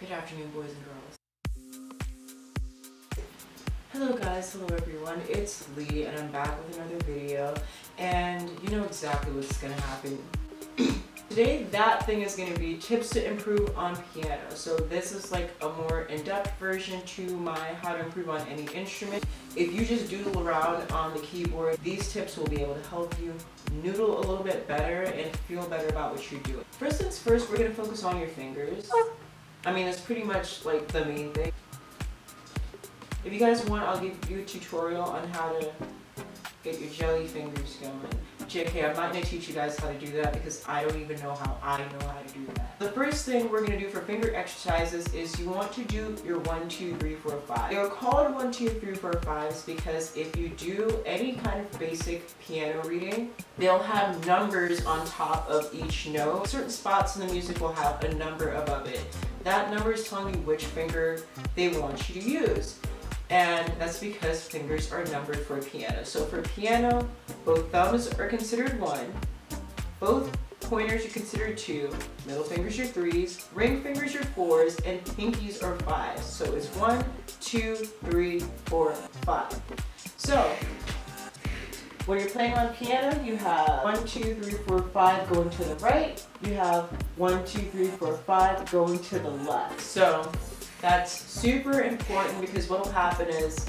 Good afternoon, boys and girls. Hello guys, hello everyone, it's Lee and I'm back with another video, and you know exactly what's gonna happen. Today, that thing is gonna be tips to improve on piano. So this is like a more in-depth version to my how to improve on any instrument. If you just doodle around on the keyboard, these tips will be able to help you noodle a little bit better and feel better about what you're doing. First things first, we're gonna focus on your fingers. I mean, that's pretty much like the main thing. If you guys want, I'll give you a tutorial on how to get your jelly fingers going. JK, I'm not going to teach you guys how to do that because I don't even know how I know how to do that. The first thing we're going to do for finger exercises is you want to do your 1, 2, 3, 4, 5. They're called 1, 2, 3, 4, 5s because if you do any kind of basic piano reading, they'll have numbers on top of each note. Certain spots in the music will have a number above it. That number is telling you which finger they want you to use. And that's because fingers are numbered for piano. So for piano, both thumbs are considered 1, both pointers are considered 2, middle fingers are 3s, ring fingers are 4s, and pinkies are 5s. So it's 1, 2, 3, 4, 5. So when you're playing on piano, you have 1, 2, 3, 4, 5 going to the right. You have 1, 2, 3, 4, 5 going to the left. So that's super important because what will happen is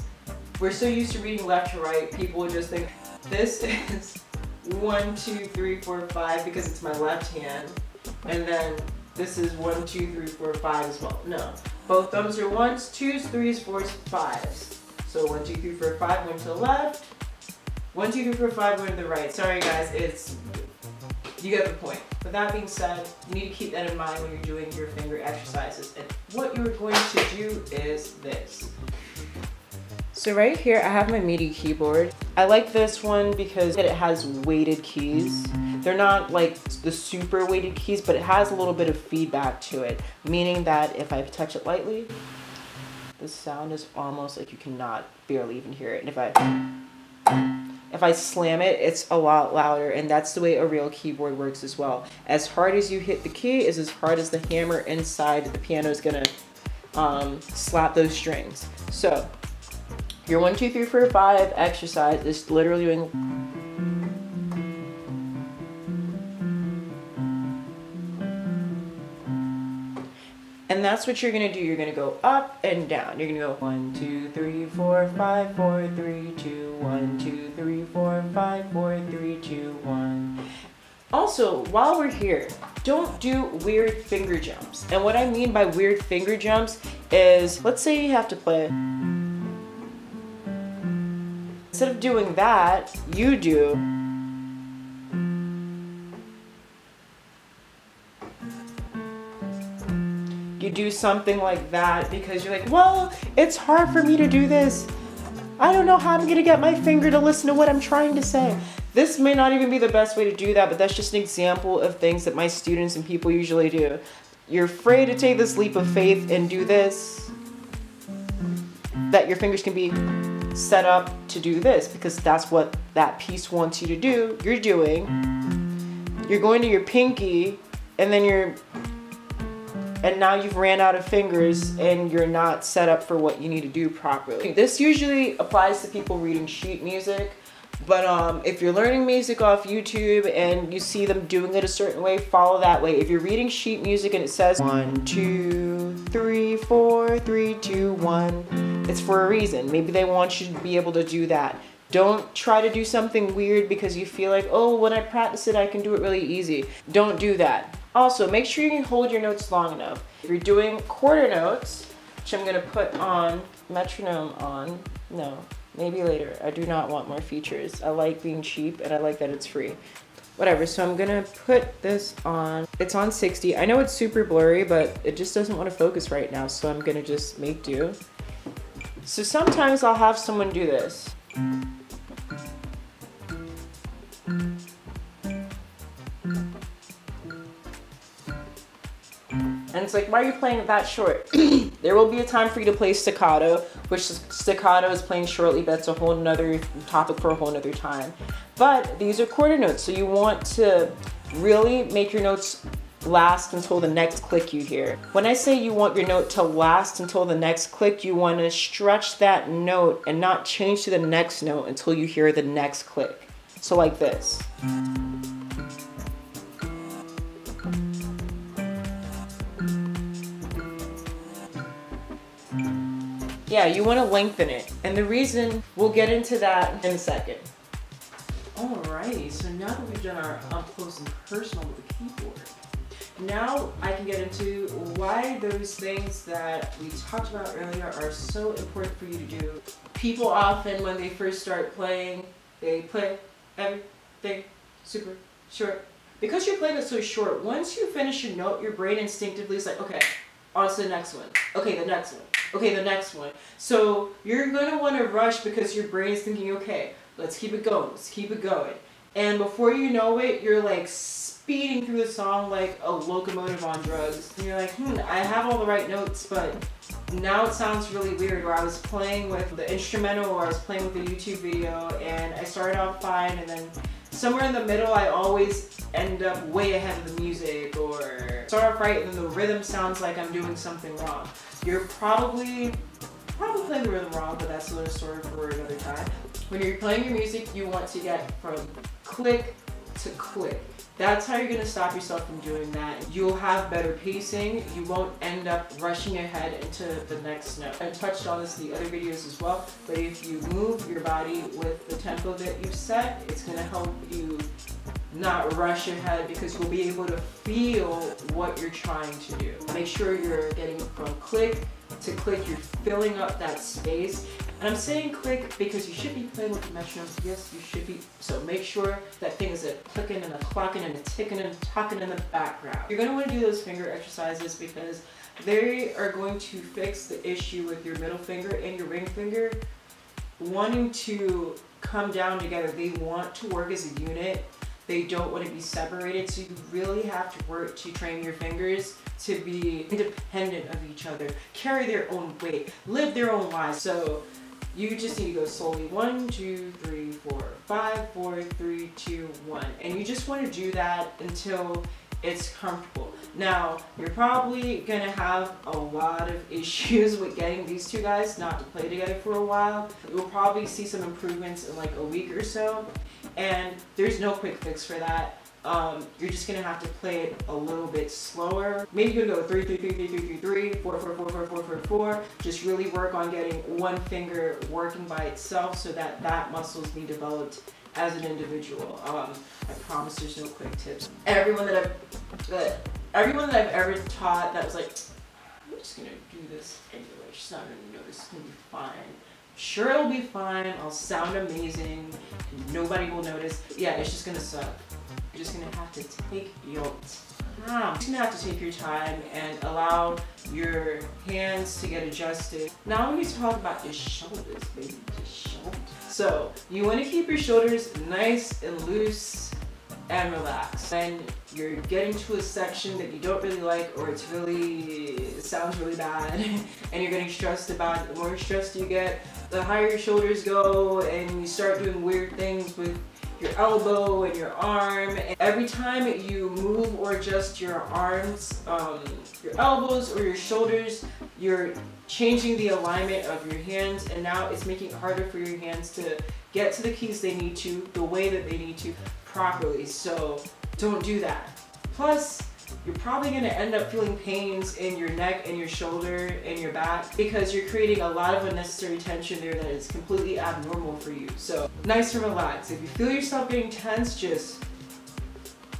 we're so used to reading left to right, people will just think this is 1, 2, 3, 4, 5 because it's my left hand, and then this is 1, 2, 3, 4, 5 as well. No, both thumbs are 1s, 2s, 3s, 4s, 5s. So 1, 2, 3, 4, 5 going to the left, 1, 2, 3, 4, 5 going to the right. Sorry guys, you get the point. With that being said, you need to keep that in mind when you're doing your finger exercises. And what you're going to do is this. So right here, I have my MIDI keyboard. I like this one because it has weighted keys. They're not like the super weighted keys, but it has a little bit of feedback to it, meaning that if I touch it lightly, the sound is almost like you cannot barely even hear it. And if I slam it, it's a lot louder, and that's the way a real keyboard works as well. As hard as you hit the key is as hard as the hammer inside the piano is gonna slap those strings. So your 1, 2, 3, 4, 5 exercise is literally doing and that's what you're gonna do. You're gonna go up and down. You're gonna go 1, 2, 3, 4, 5, 4, 3, 2, 1, 2, 3, 4, 5, 4, 3, 2, 1. Also, while we're here, don't do weird finger jumps. And what I mean by weird finger jumps is, let's say you have to play. Instead of doing that, you do something like that because you're like, well, it's hard for me to do this. I don't know how I'm gonna get my finger to listen to what I'm trying to say. This may not even be the best way to do that, but that's just an example of things that my students and people usually do. You're afraid to take this leap of faith and do this, that your fingers can be set up to do this because that's what that piece wants you to do. You're doing. You're going to your pinky, and then and now you've ran out of fingers and you're not set up for what you need to do properly. This usually applies to people reading sheet music, but if you're learning music off YouTube and you see them doing it a certain way, follow that way. If you're reading sheet music and it says 1, 2, 3, 4, 3, 2, 1, it's for a reason. Maybe they want you to be able to do that. Don't try to do something weird because you feel like, oh, when I practice it, I can do it really easy. Don't do that. Also, make sure you can hold your notes long enough. If you're doing quarter notes, which I'm gonna put on metronome on, no, maybe later. I do not want more features. I like being cheap and I like that it's free. Whatever, so I'm gonna put this on. It's on 60. I know it's super blurry, but it just doesn't want to focus right now, so I'm gonna just make do. So sometimes I'll have someone do this. And it's like, why are you playing it that short? There will be a time for you to play staccato, which staccato is playing shortly, but that's a whole nother topic for a whole nother time. But these are quarter notes, so you want to really make your notes last until the next click you hear. When I say you want your note to last until the next click, you want to stretch that note and not change to the next note until you hear the next click. So like this. Yeah, you want to lengthen it. And the reason, we'll get into that in a second. Alrighty, so now that we've done our up close and personal with the keyboard, now I can get into why those things that we talked about earlier are so important for you to do. People often, when they first start playing, they play everything super short. Because you're playing it so short, once you finish your note, your brain instinctively is like, okay, on to the next one. Okay, the next one. Okay, the next one. So you're going to want to rush because your brain's thinking, okay, let's keep it going. Let's keep it going. And before you know it, you're like speeding through the song like a locomotive on drugs. And you're like, I have all the right notes, but now it sounds really weird. Where I was playing with the instrumental or I was playing with the YouTube video and I started off fine, and then somewhere in the middle I always end up way ahead of the music, or start off right and then the rhythm sounds like I'm doing something wrong. You're probably playing the rhythm wrong, but that's another story for another time. When you're playing your music, you want to get from click to click. That's how you're going to stop yourself from doing that. You'll have better pacing. You won't end up rushing ahead into the next note. I touched on this in the other videos as well, but if you move your body with the tempo that you've set, it's going to help you not rush ahead because you'll be able to feel what you're trying to do. Make sure you're getting from click to click, you're filling up that space. And I'm saying click because you should be playing with the metronomes. Yes, you should be. So make sure that things are clicking and a clocking and a ticking and talking in the background. You're going to want to do those finger exercises because they are going to fix the issue with your middle finger and your ring finger wanting to come down together. They want to work as a unit. They don't want to be separated, so you really have to work to train your fingers to be independent of each other, carry their own weight, live their own lives. So you just need to go slowly. 1, 2, 3, 4, 5, 4, 3, 2, 1. And you just want to do that until it's comfortable. Now, you're probably going to have a lot of issues with getting these two guys not to play together for a while. You'll probably see some improvements in like a week or so. And there's no quick fix for that. You're just gonna have to play it a little bit slower. Maybe you're gonna go 3, 3, 3, 3, 3, 3, 3, 4, 4, 4, 4, 4, 4, 4. Just really work on getting one finger working by itself so that that muscle's being developed as an individual. I promise there's no quick tips. Everyone that I've ever taught that was like, I'm just gonna do this anyway. She's not gonna notice. It's gonna be fine. Sure, it'll be fine. I'll sound amazing. Nobody will notice. Yeah, it's just gonna suck. You're just gonna have to take your time. You're just gonna have to take your time and allow your hands to get adjusted. Now when you talk about your shoulders, baby, your shoulders. So you want to keep your shoulders nice and loose and relaxed. When you're getting to a section that you don't really like, or it sounds really bad, and you're getting stressed about it, the more stressed you get, the higher your shoulders go, and you start doing weird things with your elbow and your arm. And every time you move or adjust your arms, your elbows or your shoulders, you're changing the alignment of your hands, and now it's making it harder for your hands to get to the keys they need to, the way that they need to properly. So don't do that. Plus, you're probably going to end up feeling pains in your neck and your shoulder and your back because you're creating a lot of unnecessary tension there that is completely abnormal for you. So nice and relaxed. If you feel yourself getting tense, just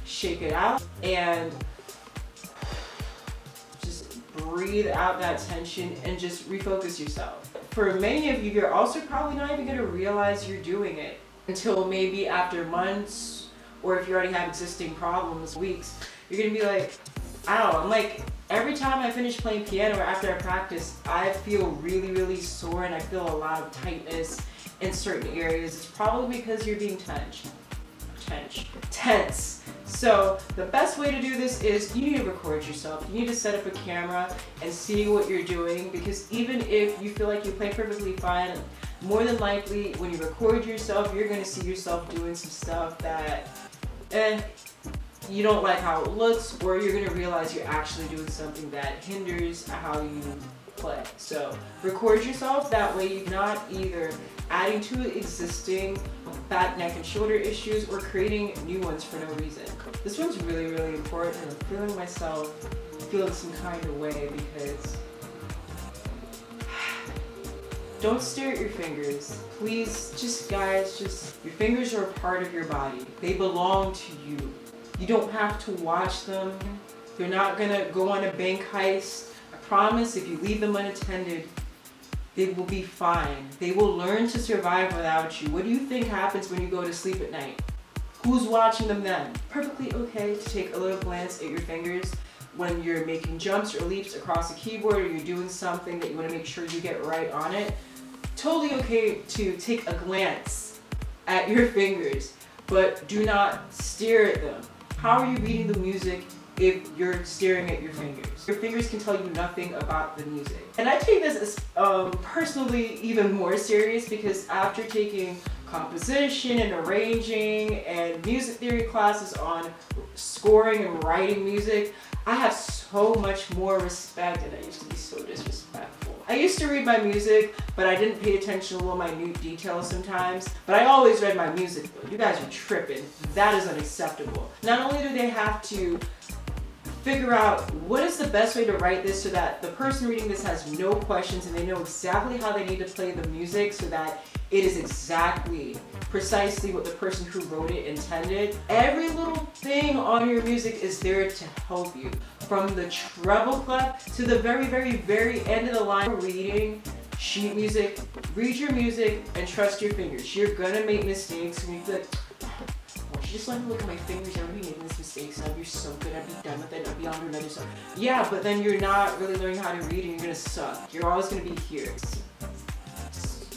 shake it out and just breathe out that tension and just refocus yourself. For many of you, you're also probably not even going to realize you're doing it until maybe after months, or if you already have existing problems, weeks. You're gonna be like, I don't know, I'm like, every time I finish playing piano or after I practice, I feel really, really sore and I feel a lot of tightness in certain areas. It's probably because you're being tense. So the best way to do this is you need to record yourself. You need to set up a camera and see what you're doing, because even if you feel like you play perfectly fine, more than likely when you record yourself, you're gonna see yourself doing some stuff that, you don't like how it looks, or you're gonna realize you're actually doing something that hinders how you play. So record yourself, that way you're not either adding to existing back, neck, and shoulder issues or creating new ones for no reason. This one's really, really important, and I'm feeling myself feeling some kind of way because don't stare at your fingers. Please, guys, your fingers are a part of your body. They belong to you. You don't have to watch them. They're not gonna go on a bank heist. I promise if you leave them unattended, they will be fine. They will learn to survive without you. What do you think happens when you go to sleep at night? Who's watching them then? Perfectly okay to take a little glance at your fingers when you're making jumps or leaps across the keyboard, or you're doing something that you want to make sure you get right on it. Totally okay to take a glance at your fingers, but do not stare at them. How are you reading the music if you're staring at your fingers? Your fingers can tell you nothing about the music. And I take this as personally even more serious because after taking composition and arranging and music theory classes on scoring and writing music, I have so much more respect, and I used to be so disrespectful. I used to read my music, but I didn't pay attention to little minute details sometimes. But I always read my music though. You guys are tripping. That is unacceptable. Not only do they have to figure out what is the best way to write this so that the person reading this has no questions and they know exactly how they need to play the music so that it is precisely what the person who wrote it intended. Every little thing on your music is there to help you. From the treble clef to the very, very, very end of the line. Reading sheet music, read your music and trust your fingers. You're gonna make mistakes and you feel like, you just let me look at my fingers, I'm gonna be making this mistake, I'd be so good, I'd be done with it, I'd be on to another song. Yeah, but then you're not really learning how to read and you're gonna suck. You're always gonna be here.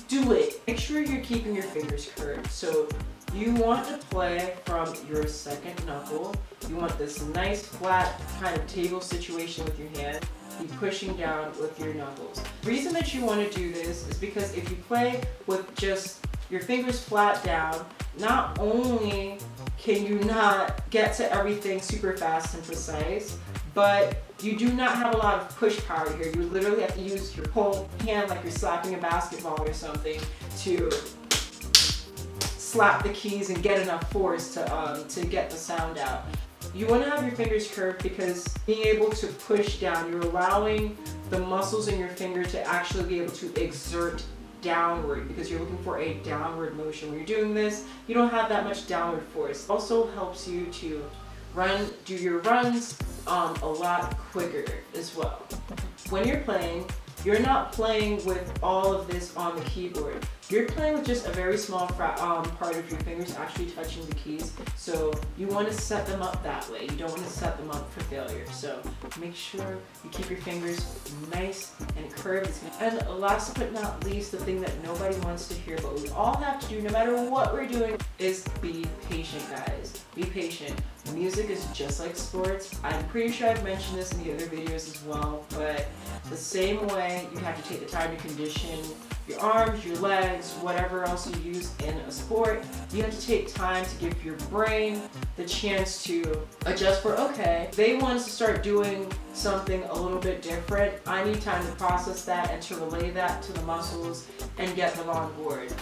Do it. Make sure you're keeping your fingers curved. So you want to play from your second knuckle. You want this nice flat kind of table situation with your hand. Be pushing down with your knuckles. The reason that you want to do this is because if you play with just your fingers flat down, not only can you not get to everything super fast and precise, but you do not have a lot of push power here. You literally have to use your whole hand like you're slapping a basketball or something to slap the keys and get enough force to get the sound out. You want to have your fingers curved because being able to push down, you're allowing the muscles in your finger to actually be able to exert downward because you're looking for a downward motion. When you're doing this, you don't have that much downward force. It also helps you to do your runs a lot quicker as well. When you're playing, you're not playing with all of this on the keyboard. You're playing with just a very small part of your fingers actually touching the keys. So you want to set them up that way. You don't want to set them up for failure. So make sure you keep your fingers nice and curved. And last but not least, the thing that nobody wants to hear, but we all have to do no matter what we're doing, is be patient, guys. Be patient. Music is just like sports. I'm pretty sure I've mentioned this in the other videos as well, but the same way you have to take the time to condition your arms, your legs, whatever else you use in a sport, you have to take time to give your brain the chance to adjust for, okay, they want us to start doing something a little bit different. I need time to process that and to relay that to the muscles and get them on board.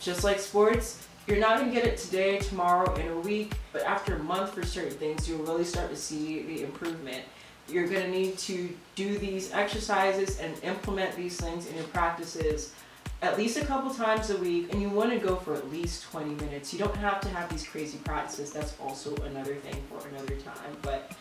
Just like sports, you're not going to get it today, tomorrow, in a week, but after a month for certain things, you'll really start to see the improvement. You're going to need to do these exercises and implement these things in your practices at least a couple times a week, and you want to go for at least 20 minutes. You don't have to have these crazy practices. That's also another thing for another time, but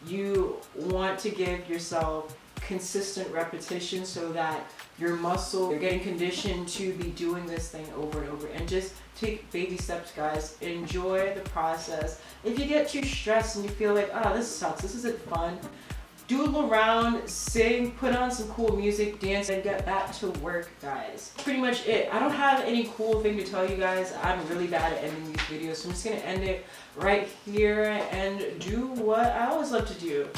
you want to give yourself consistent repetition so that your muscle, you're getting conditioned to be doing this thing over and over. And just take baby steps, guys. Enjoy the process. If you get too stressed and you feel like, oh, this sucks, this isn't fun, doodle around, sing, put on some cool music, dance, and get back to work, guys. Pretty much it. I don't have any cool thing to tell you guys. I'm really bad at ending these videos, so I'm just gonna end it right here and do what I always love to do.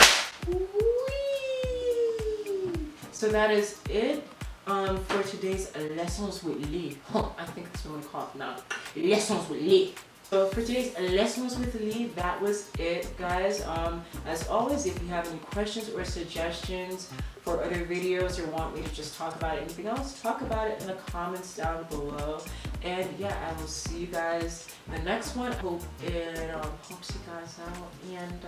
So that is it for today's Lessons with Lee. I think that's what I'm gonna call it now. Lessons with Lee. So for today's lessons with Lee, that was it, guys. As always, if you have any questions or suggestions for other videos or want me to just talk about anything else, talk about it in the comments down below. And yeah, I will see you guys in the next one. I hope it helps you guys out, and